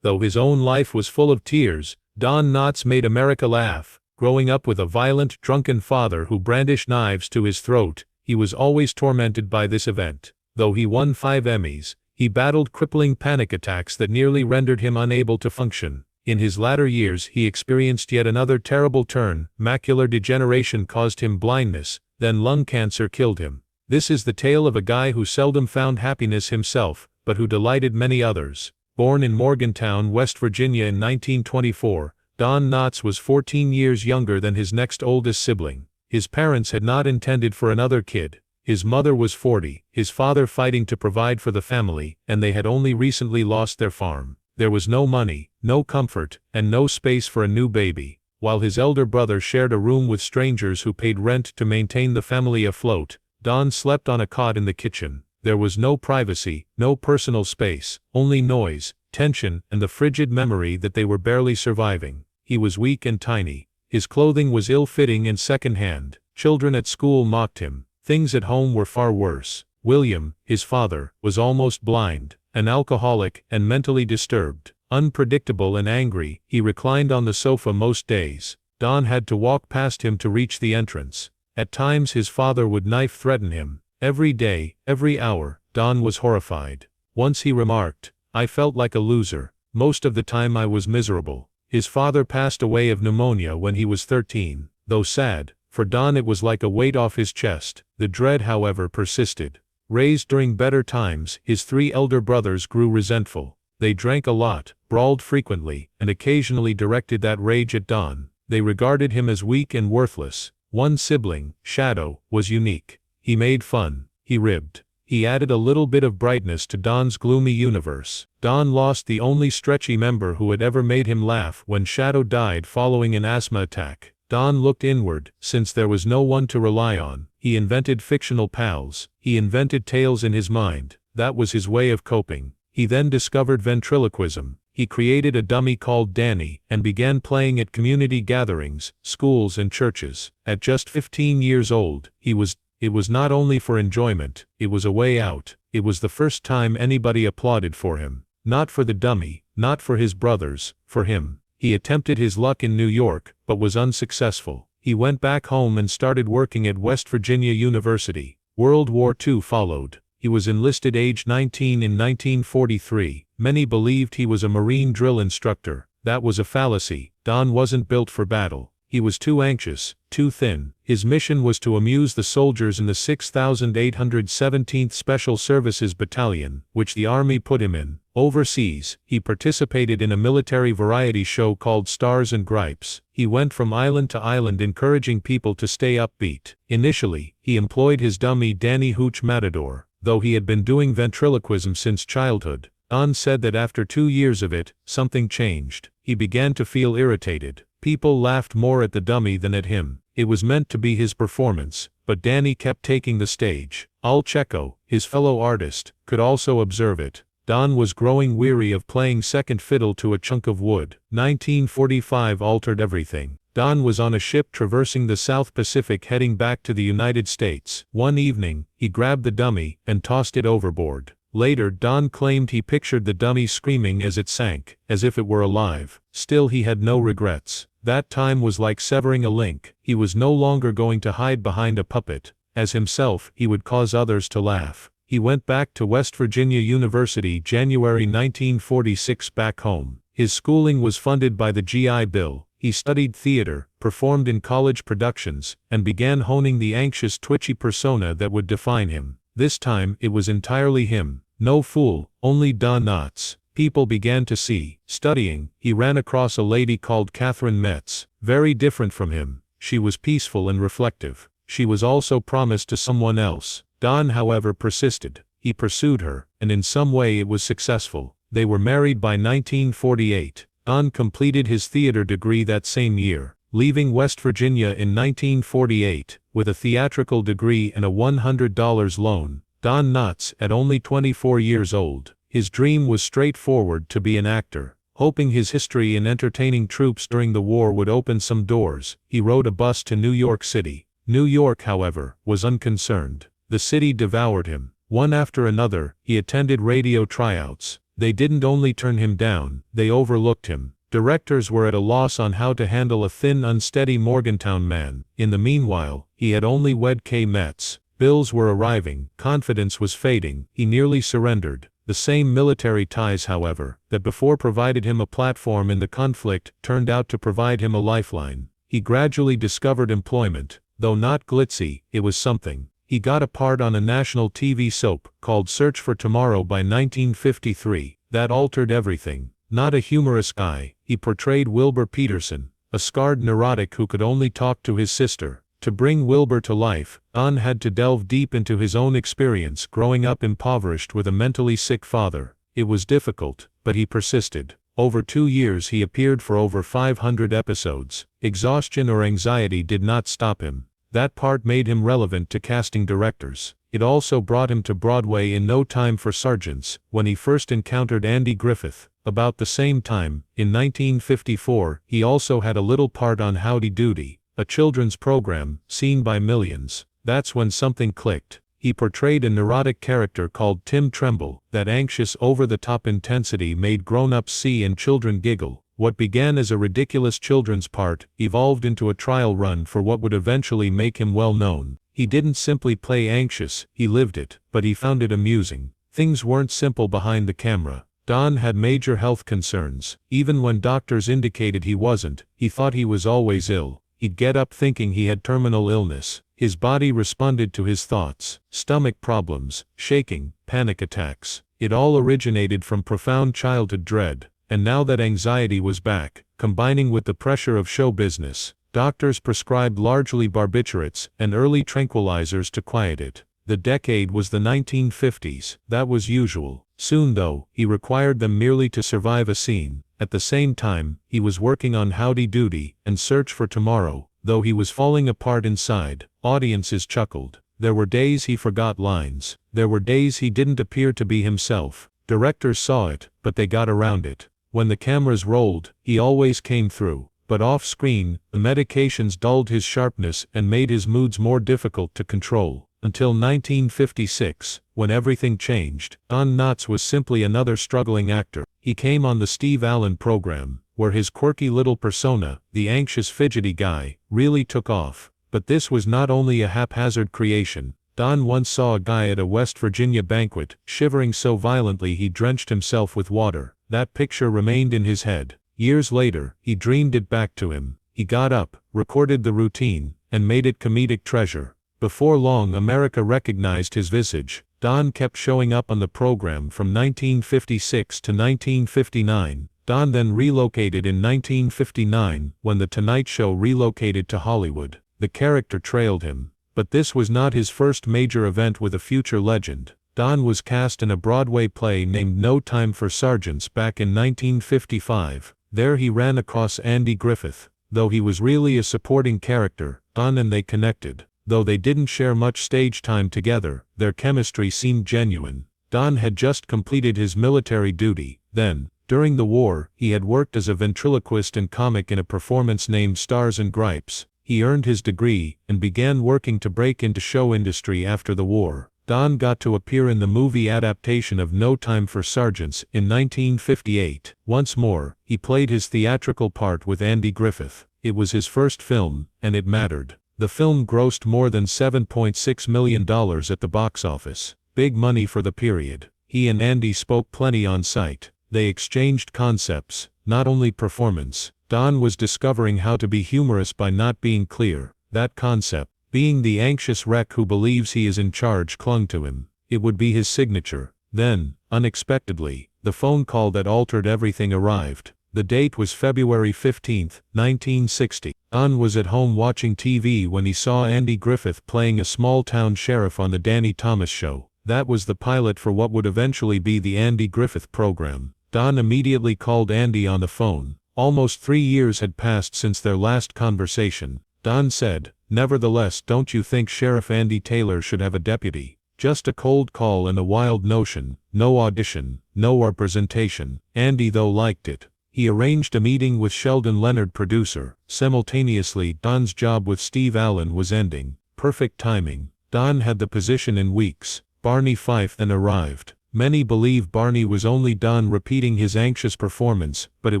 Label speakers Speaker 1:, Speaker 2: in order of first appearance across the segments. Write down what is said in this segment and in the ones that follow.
Speaker 1: Though his own life was full of tears, Don Knotts made America laugh. Growing up with a violent, drunken father who brandished knives to his throat, he was always tormented by this event. Though he won 5 Emmys, he battled crippling panic attacks that nearly rendered him unable to function. In his latter years he experienced yet another terrible turn. Macular degeneration caused him blindness, then lung cancer killed him. This is the tale of a guy who seldom found happiness himself, but who delighted many others. Born in Morgantown, West Virginia in 1924, Don Knotts was 14 years younger than his next oldest sibling. His parents had not intended for another kid. His mother was 40, his father fighting to provide for the family, and they had only recently lost their farm. There was no money, no comfort, and no space for a new baby. While his elder brother shared a room with strangers who paid rent to maintain the family afloat, Don slept on a cot in the kitchen. There was no privacy, no personal space, only noise, tension, and the frigid memory that they were barely surviving. He was weak and tiny. His clothing was ill-fitting and second-hand. Children at school mocked him. Things at home were far worse. William, his father, was almost blind, an alcoholic and mentally disturbed. Unpredictable and angry, he reclined on the sofa most days. Don had to walk past him to reach the entrance. At times his father would knife threaten him. Every day, every hour, Don was horrified. Once he remarked, "I felt like a loser. Most of the time I was miserable." His father passed away of pneumonia when he was 13. Though sad, for Don it was like a weight off his chest. The dread, however, persisted. Raised during better times, his 3 elder brothers grew resentful. They drank a lot, brawled frequently, and occasionally directed that rage at Don. They regarded him as weak and worthless. One sibling, Shadow, was unique. He made fun. He ribbed. He added a little bit of brightness to Don's gloomy universe. Don lost the only stretchy member who had ever made him laugh when Shadow died following an asthma attack. Don looked inward, since there was no one to rely on. He invented fictional pals. He invented tales in his mind. That was his way of coping. He then discovered ventriloquism. He created a dummy called Danny, and began playing at community gatherings, schools and churches. At just 15 years old, it was not only for enjoyment, it was a way out. It was the first time anybody applauded for him. Not for the dummy, not for his brothers, for him. He attempted his luck in New York, but was unsuccessful. He went back home and started working at West Virginia University. World War II followed. He was enlisted age 19 in 1943. Many believed he was a Marine drill instructor. That was a fallacy. Don wasn't built for battle. He was too anxious, too thin. His mission was to amuse the soldiers in the 6,817th Special Services Battalion, which the Army put him in. Overseas, he participated in a military variety show called Stars and Gripes. He went from island to island encouraging people to stay upbeat. Initially, he employed his dummy Danny Hooch Matador. Though he had been doing ventriloquism since childhood, Don said that after 2 years of it, something changed. He began to feel irritated. People laughed more at the dummy than at him. It was meant to be his performance, but Danny kept taking the stage. Al Checo, his fellow artist, could also observe it. Don was growing weary of playing second fiddle to a chunk of wood. 1945 altered everything. Don was on a ship traversing the South Pacific heading back to the United States. One evening, he grabbed the dummy and tossed it overboard. Later, Don claimed he pictured the dummy screaming as it sank, as if it were alive. Still, he had no regrets. That time was like severing a link. He was no longer going to hide behind a puppet. As himself, he would cause others to laugh. He went back to West Virginia University January 1946 back home. His schooling was funded by the GI Bill. He studied theater, performed in college productions, and began honing the anxious, twitchy persona that would define him. This time, it was entirely him. No fool, only Don Knotts. People began to see. Studying, he ran across a lady called Catherine Metz. Very different from him. She was peaceful and reflective. She was also promised to someone else. Don, however, persisted. He pursued her, and in some way it was successful. They were married by 1948. Don completed his theater degree that same year, leaving West Virginia in 1948, with a theatrical degree and a $100 loan. Don Knotts, at only 24 years old, his dream was straightforward: to be an actor. Hoping his history in entertaining troops during the war would open some doors, he rode a bus to New York City. New York, however, was unconcerned. The city devoured him. One after another, he attended radio tryouts. They didn't only turn him down, they overlooked him. Directors were at a loss on how to handle a thin, unsteady Morgantown man. In the meanwhile, he had only wed Kay Metz. Bills were arriving, confidence was fading, he nearly surrendered. The same military ties, however, that before provided him a platform in the conflict, turned out to provide him a lifeline. He gradually discovered employment. Though not glitzy, it was something. He got a part on a national TV soap, called Search for Tomorrow by 1953. That altered everything. Not a humorous guy, he portrayed Wilbur Peterson, a scarred neurotic who could only talk to his sister. To bring Wilbur to life, Don had to delve deep into his own experience growing up impoverished with a mentally sick father. It was difficult, but he persisted. Over 2 years he appeared for over 500 episodes. Exhaustion or anxiety did not stop him. That part made him relevant to casting directors. It also brought him to Broadway in No Time for Sergeants, when he first encountered Andy Griffith. About the same time, in 1954, he also had a little part on Howdy Doody, a children's program, seen by millions. That's when something clicked. He portrayed a neurotic character called Tim Tremble. That anxious over-the-top intensity made grown-ups see and children giggle. What began as a ridiculous children's part evolved into a trial run for what would eventually make him well known. He didn't simply play anxious, he lived it, but he found it amusing. Things weren't simple behind the camera. Don had major health concerns. Even when doctors indicated he wasn't, he thought he was always ill. He'd get up thinking he had terminal illness. His body responded to his thoughts. Stomach problems, shaking, panic attacks. It all originated from profound childhood dread. And now that anxiety was back, combining with the pressure of show business, doctors prescribed largely barbiturates and early tranquilizers to quiet it. The decade was the 1950s. That was usual. Soon though, he required them merely to survive a scene. At the same time, he was working on Howdy Doody and Search for Tomorrow. Though he was falling apart inside, audiences chuckled. There were days he forgot lines. There were days he didn't appear to be himself. Directors saw it, but they got around it. When the cameras rolled, he always came through. But off-screen, the medications dulled his sharpness and made his moods more difficult to control. Until 1956, when everything changed, Don Knotts was simply another struggling actor. He came on the Steve Allen program, where his quirky little persona, the anxious fidgety guy, really took off. But this was not only a haphazard creation. Don once saw a guy at a West Virginia banquet, shivering so violently he drenched himself with water. That picture remained in his head. Years later, he dreamed it back to him. He got up, recorded the routine, and made it comedic treasure. Before long, America recognized his visage. Don kept showing up on the program from 1956 to 1959. Don then relocated in 1959, when The Tonight Show relocated to Hollywood. The character trailed him. But this was not his first major event with a future legend. Don was cast in a Broadway play named No Time for Sergeants back in 1955. There he ran across Andy Griffith. Though he was really a supporting character, Don and they connected. Though they didn't share much stage time together, their chemistry seemed genuine. Don had just completed his military duty. Then, during the war, he had worked as a ventriloquist and comic in a performance named Stars and Gripes. He earned his degree, and began working to break into show industry after the war. Don got to appear in the movie adaptation of No Time for Sergeants in 1958. Once more, he played his theatrical part with Andy Griffith. It was his first film, and it mattered. The film grossed more than $7.6 million at the box office. Big money for the period. He and Andy spoke plenty on site. They exchanged concepts, not only performance. Don was discovering how to be humorous by not being clear. That concept, being the anxious wreck who believes he is in charge, clung to him. It would be his signature. Then, unexpectedly, the phone call that altered everything arrived. The date was February 15, 1960. Don was at home watching TV when he saw Andy Griffith playing a small-town sheriff on the Danny Thomas Show. That was the pilot for what would eventually be the Andy Griffith program. Don immediately called Andy on the phone. Almost 3 years had passed since their last conversation. Don said, "Nevertheless, don't you think Sheriff Andy Taylor should have a deputy? Just a cold call and a wild notion. No audition, no representation." Andy though liked it. He arranged a meeting with Sheldon Leonard, producer. Simultaneously, Don's job with Steve Allen was ending. Perfect timing. Don had the position in weeks. Barney Fife then arrived. Many believe Barney was only Don repeating his anxious performance, but it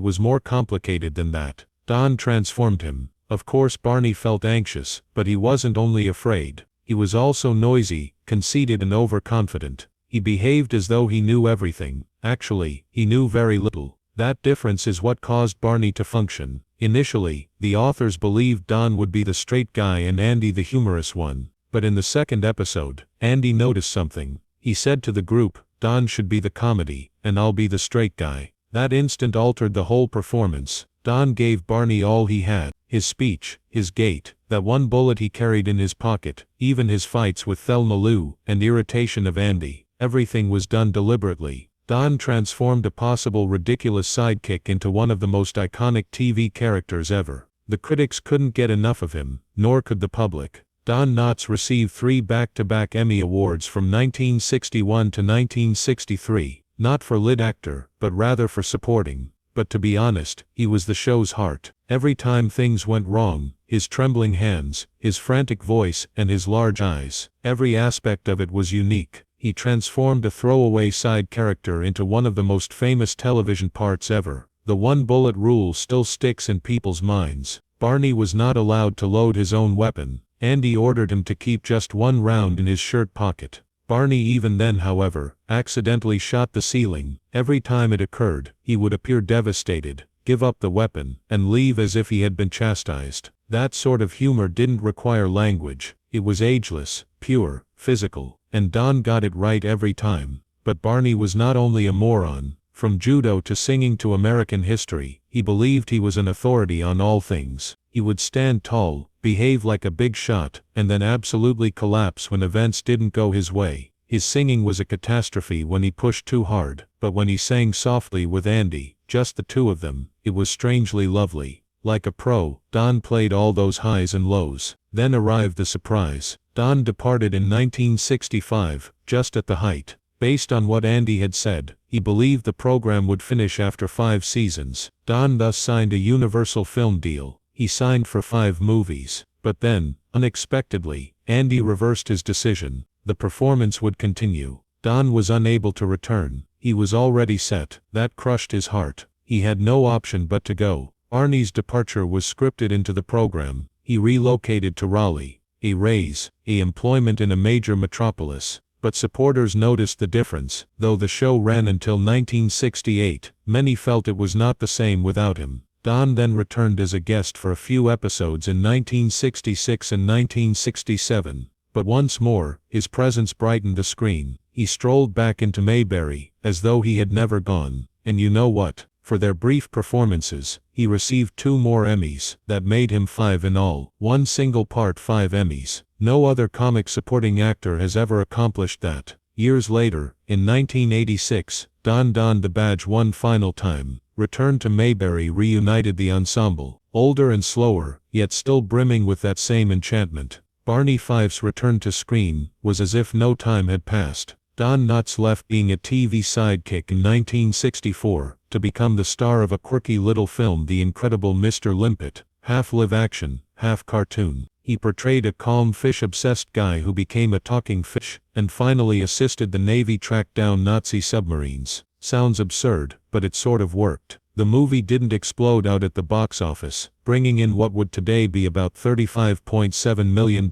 Speaker 1: was more complicated than that. Don transformed him. Of course Barney felt anxious, but he wasn't only afraid. He was also noisy, conceited and overconfident. He behaved as though he knew everything. Actually, he knew very little. That difference is what caused Barney to function. Initially, the authors believed Don would be the straight guy and Andy the humorous one. But in the second episode, Andy noticed something. He said to the group, "Don should be the comedy, and I'll be the straight guy." That instant altered the whole performance. Don gave Barney all he had. His speech, his gait, that one bullet he carried in his pocket, even his fights with Thelma Lou, and irritation of Andy. Everything was done deliberately. Don transformed a possible ridiculous sidekick into one of the most iconic TV characters ever. The critics couldn't get enough of him, nor could the public. Don Knotts received 3 back-to-back Emmy Awards from 1961 to 1963, not for lead actor, but rather for supporting. But to be honest, he was the show's heart. Every time things went wrong, his trembling hands, his frantic voice, and his large eyes, every aspect of it was unique. He transformed a throwaway side character into one of the most famous television parts ever. The one-bullet rule still sticks in people's minds. Barney was not allowed to load his own weapon. Andy ordered him to keep just 1 round in his shirt pocket. Barney even then, however, accidentally shot the ceiling. Every time it occurred, he would appear devastated, give up the weapon, and leave as if he had been chastised. That sort of humor didn't require language. It was ageless, pure, physical, and Don got it right every time. But Barney was not only a moron. From judo to singing to American history, he believed he was an authority on all things. He would stand tall, behave like a big shot, and then absolutely collapse when events didn't go his way. His singing was a catastrophe when he pushed too hard, but when he sang softly with Andy, just the two of them, it was strangely lovely. Like a pro, Don played all those highs and lows. Then arrived the surprise. Don departed in 1965, just at the height. Based on what Andy had said, he believed the program would finish after 5 seasons. Don thus signed a Universal film deal. He signed for 5 movies. But then, unexpectedly, Andy reversed his decision. The performance would continue. Don was unable to return. He was already set. That crushed his heart. He had no option but to go. Barney's departure was scripted into the program. He relocated to Raleigh. A raise, a employment in a major metropolis. But supporters noticed the difference. Though the show ran until 1968, many felt it was not the same without him. Don then returned as a guest for a few episodes in 1966 and 1967. But once more, his presence brightened the screen. He strolled back into Mayberry, as though he had never gone. And you know what? For their brief performances, he received 2 more Emmys. That made him 5 in all. One single part, 5 Emmys. No other comic supporting actor has ever accomplished that. Years later, in 1986, Don donned the badge one final time, returned to Mayberry, reunited the ensemble. Older and slower, yet still brimming with that same enchantment. Barney Fife's return to screen was as if no time had passed. Don Knotts left being a TV sidekick in 1964 to become the star of a quirky little film, The Incredible Mr. Limpet, half live-action, half cartoon. He portrayed a calm fish-obsessed guy who became a talking fish, and finally assisted the Navy track down Nazi submarines. Sounds absurd, but it sort of worked. The movie didn't explode out at the box office, bringing in what would today be about $35.7 million,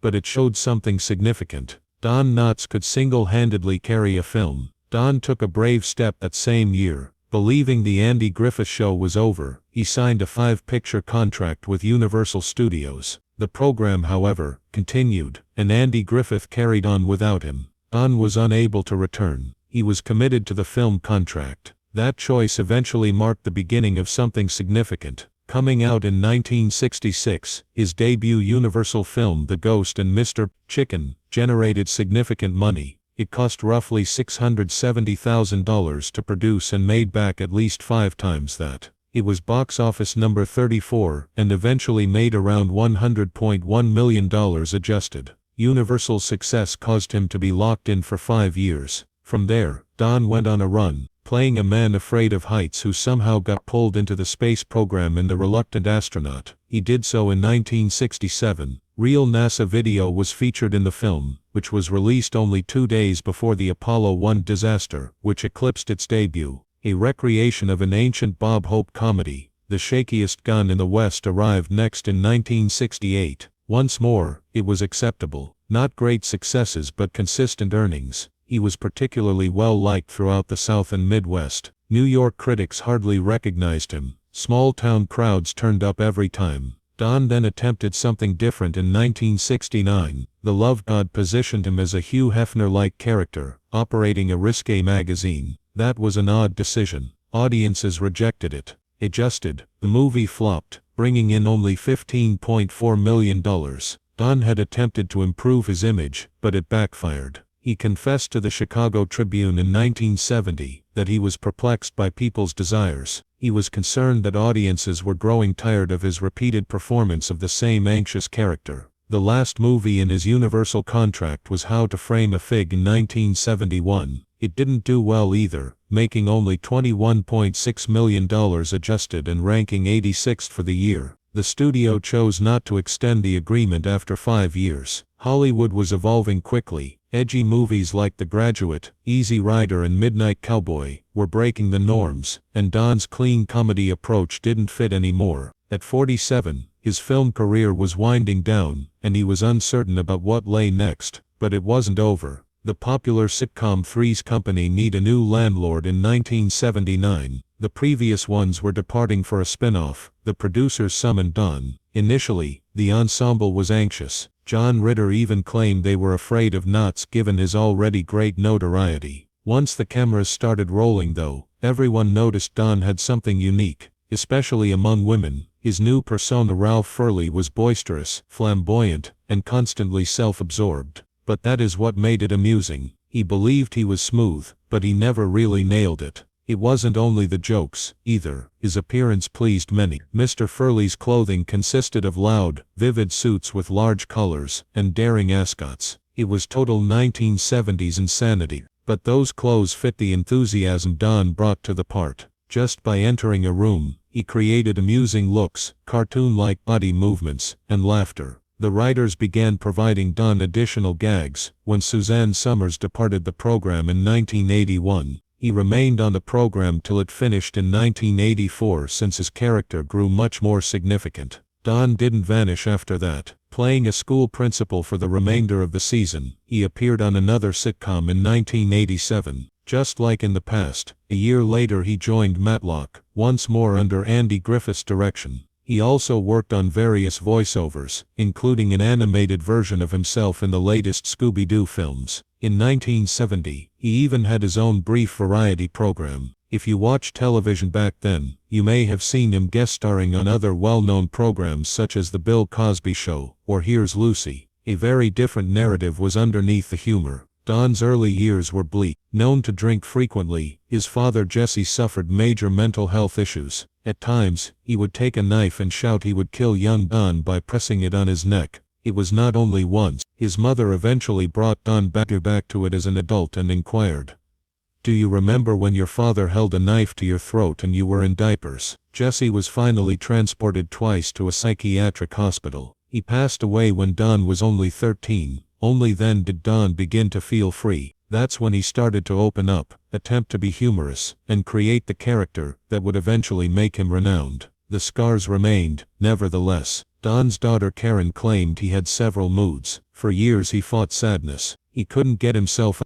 Speaker 1: but it showed something significant. Don Knotts could single-handedly carry a film. Don took a brave step that same year. Believing the Andy Griffith Show was over, he signed a 5-picture contract with Universal Studios. The program, however, continued, and Andy Griffith carried on without him. Don was unable to return. He was committed to the film contract. That choice eventually marked the beginning of something significant. Coming out in 1966, his debut Universal film The Ghost and Mr. Chicken generated significant money. It cost roughly $670,000 to produce and made back at least 5 times that. It was box office number 34 and eventually made around $100.1 million adjusted. Universal's success caused him to be locked in for 5 years. From there, Don went on a run, playing a man afraid of heights who somehow got pulled into the space program in The Reluctant Astronaut. He did so in 1967. Real NASA video was featured in the film, which was released only 2 days before the Apollo 1 disaster, which eclipsed its debut. A recreation of an ancient Bob Hope comedy, The Shakiest Gun in the West arrived next in 1968. Once more, it was acceptable. Not great successes but consistent earnings. He was particularly well-liked throughout the South and Midwest. New York critics hardly recognized him. Small-town crowds turned up every time. Don then attempted something different in 1969. The Love God positioned him as a Hugh Hefner-like character, operating a risque magazine. That was an odd decision. Audiences rejected it. Adjusted, the movie flopped, bringing in only $15.4 million. Don had attempted to improve his image, but it backfired. He confessed to the Chicago Tribune in 1970 that he was perplexed by people's desires. He was concerned that audiences were growing tired of his repeated performance of the same anxious character. The last movie in his Universal contract was How to Frame a Fig in 1971. It didn't do well either, making only $21.6 million adjusted and ranking 86th for the year. The studio chose not to extend the agreement after 5 years. Hollywood was evolving quickly. Edgy movies like The Graduate, Easy Rider and Midnight Cowboy were breaking the norms, and Don's clean comedy approach didn't fit anymore. At 47, his film career was winding down, and he was uncertain about what lay next, but it wasn't over. The popular sitcom Three's Company needed a new landlord in 1979. The previous ones were departing for a spin-off. The producers summoned Don. Initially, the ensemble was anxious. John Ritter even claimed they were afraid of Knotts given his already great notoriety. Once the cameras started rolling though, everyone noticed Don had something unique, especially among women. His new persona Ralph Furley was boisterous, flamboyant, and constantly self-absorbed. But that is what made it amusing. He believed he was smooth, but he never really nailed it. It wasn't only the jokes, either. His appearance pleased many. Mr. Furley's clothing consisted of loud, vivid suits with large colors and daring ascots. It was total 1970s insanity. But those clothes fit the enthusiasm Don brought to the part. Just by entering a room, he created amusing looks, cartoon-like body movements, and laughter. The writers began providing Don additional gags. When Suzanne Summers departed the program in 1981, he remained on the program till it finished in 1984 since his character grew much more significant. Don didn't vanish after that. Playing a school principal for the remainder of the season, he appeared on another sitcom in 1987. Just like in the past, a year later he joined Matlock, once more under Andy Griffith's direction. He also worked on various voiceovers, including an animated version of himself in the latest Scooby-Doo films. In 1970, he even had his own brief variety program. If you watched television back then, you may have seen him guest starring on other well-known programs such as The Bill Cosby Show, or Here's Lucy. A very different narrative was underneath the humor. Don's early years were bleak. Known to drink frequently, his father Jesse suffered major mental health issues. At times, he would take a knife and shout he would kill young Don by pressing it on his neck. It was not only once. His mother eventually brought Don back to it as an adult and inquired, "Do you remember when your father held a knife to your throat and you were in diapers?" Jesse was finally transported twice to a psychiatric hospital. He passed away when Don was only 13. Only then did Don begin to feel free. That's when he started to open up, attempt to be humorous, and create the character that would eventually make him renowned. The scars remained, nevertheless. Don's daughter Karen claimed he had several moods. For years he fought sadness. He couldn't get himself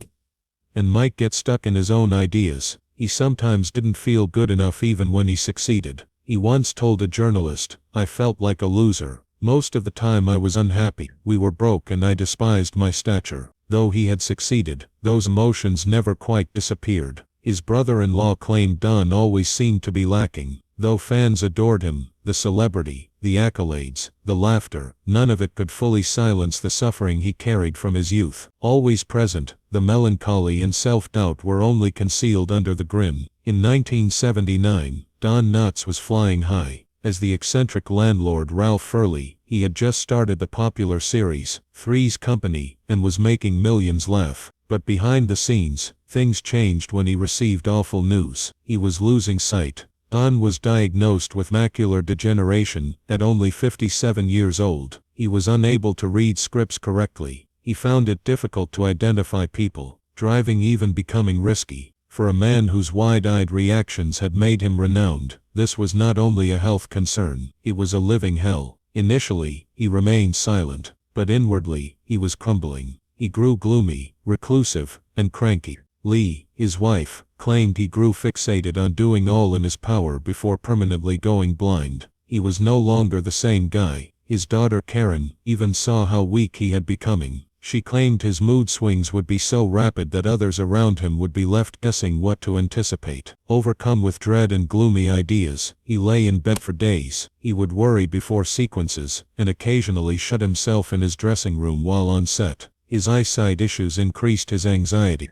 Speaker 1: and might get stuck in his own ideas. He sometimes didn't feel good enough even when he succeeded. He once told a journalist, "I felt like a loser. Most of the time I was unhappy. We were broke and I despised my stature." Though he had succeeded, those emotions never quite disappeared. His brother-in-law claimed Don always seemed to be lacking. Though fans adored him, the celebrity, the accolades, the laughter, none of it could fully silence the suffering he carried from his youth. Always present, the melancholy and self-doubt were only concealed under the grin. In 1979, Don Knotts was flying high. As the eccentric landlord Ralph Furley, he had just started the popular series, Three's Company, and was making millions laugh. But behind the scenes, things changed when he received awful news. He was losing sight. Don was diagnosed with macular degeneration at only 57 years old. He was unable to read scripts correctly.
Speaker 2: He found it difficult to identify people, driving even becoming risky. For a man whose wide-eyed reactions had made him renowned, this was not only a health concern, it was a living hell. Initially, he remained silent, but inwardly, he was crumbling. He grew gloomy, reclusive, and cranky. Lee, his wife, claimed he grew fixated on doing all in his power before permanently going blind. He was no longer the same guy. His daughter Karen even saw how weak he had becoming. She claimed his mood swings would be so rapid that others around him would be left guessing what to anticipate. Overcome with dread and gloomy ideas, he lay in bed for days. He would worry before sequences, and occasionally shut himself in his dressing room while on set. His eyesight issues increased his anxiety.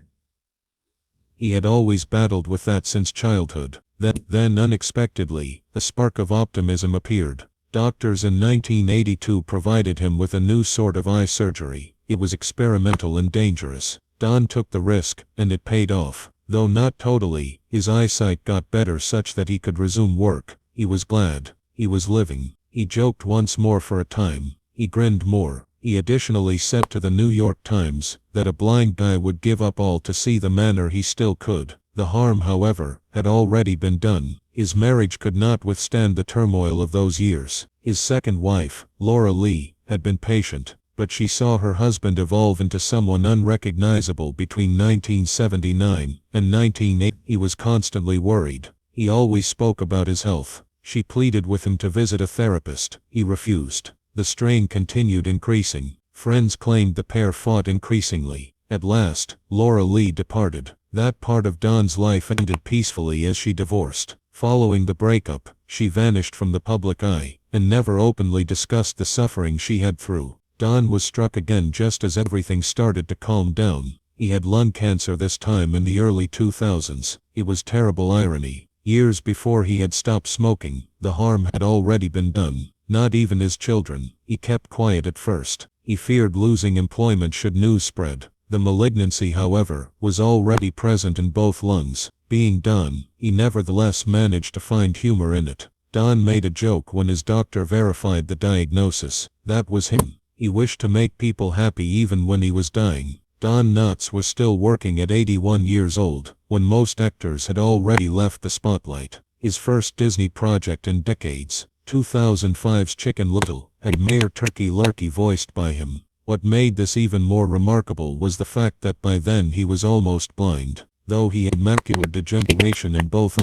Speaker 2: He had always battled with that since childhood. Then unexpectedly, a spark of optimism appeared. Doctors in 1982 provided him with a new sort of eye surgery. It was experimental and dangerous. Don took the risk, and it paid off. Though not totally, his eyesight got better such that he could resume work. He was glad. He was living. He joked once more for a time. He grinned more. He additionally said to the New York Times that a blind guy would give up all to see the manner he still could. The harm, however, had already been done. His marriage could not withstand the turmoil of those years. His second wife, Laura Lee, had been patient, but she saw her husband evolve into someone unrecognizable between 1979 and 1980. He was constantly worried. He always spoke about his health. She pleaded with him to visit a therapist. He refused. The strain continued increasing. Friends claimed the pair fought increasingly. At last, Laura Lee departed. That part of Don's life ended peacefully as she divorced. Following the breakup, she vanished from the public eye, and never openly discussed the suffering she had through. Don was struck again just as everything started to calm down. He had lung cancer this time in the early 2000s. It was terrible irony. Years before he had stopped smoking, the harm had already been done. Not even his children. He kept quiet at first. He feared losing employment should news spread. The malignancy, however, was already present in both lungs. Being Don, he nevertheless managed to find humor in it. Don made a joke when his doctor verified the diagnosis. That was him. He wished to make people happy even when he was dying. Don Knotts was still working at 81 years old, when most actors had already left the spotlight. His first Disney project in decades, 2005's Chicken Little, had Mayor Turkey Lurkey voiced by him. What made this even more remarkable was the fact that by then he was almost blind, though he had macular degeneration in both.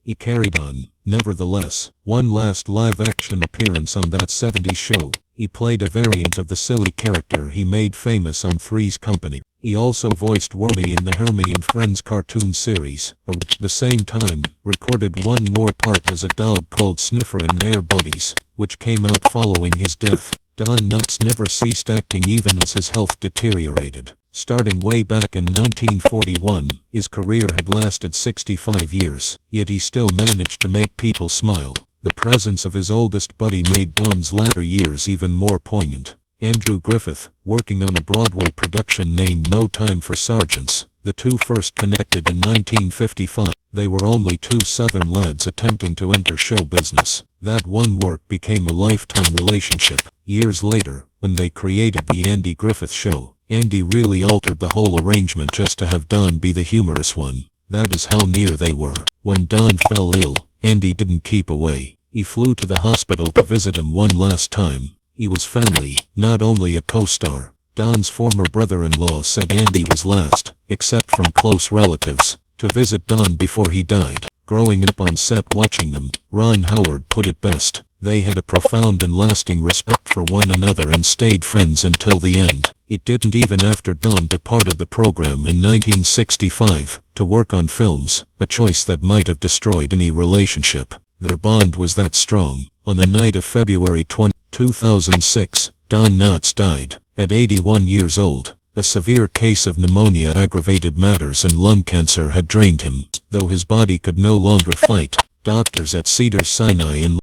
Speaker 2: He carried on. Nevertheless, one last live-action appearance on That 70s Show. He played a variant of the silly character he made famous on Three's Company. He also voiced Wormy in the Hermie and Friends cartoon series. At the same time, recorded one more part as a dog called Sniffer in Air Buddies, which came out following his death. Don Knotts never ceased acting even as his health deteriorated. Starting way back in 1941, his career had lasted 65 years, yet he still managed to make people smile. The presence of his oldest buddy made Don's latter years even more poignant. Andrew Griffith, working on a Broadway production named No Time for Sergeants. The two first connected in 1955. They were only two Southern lads attempting to enter show business. That one work became a lifetime relationship. Years later, when they created The Andy Griffith Show, Andy really altered the whole arrangement just to have Don be the humorous one. That is how near they were. When Don fell ill, Andy didn't keep away. He flew to the hospital to visit him one last time. He was family, not only a co-star. Don's former brother-in-law said Andy was last, except from close relatives, to visit Don before he died. Growing up on set watching them, Ron Howard put it best. They had a profound and lasting respect for one another and stayed friends until the end. It didn't even after Don departed the program in 1965 to work on films, a choice that might have destroyed any relationship. Their bond was that strong. On the night of February 20, 2006, Don Knotts died at 81 years old. A severe case of pneumonia aggravated matters and lung cancer had drained him. Though his body could no longer fight, doctors at Cedars-Sinai in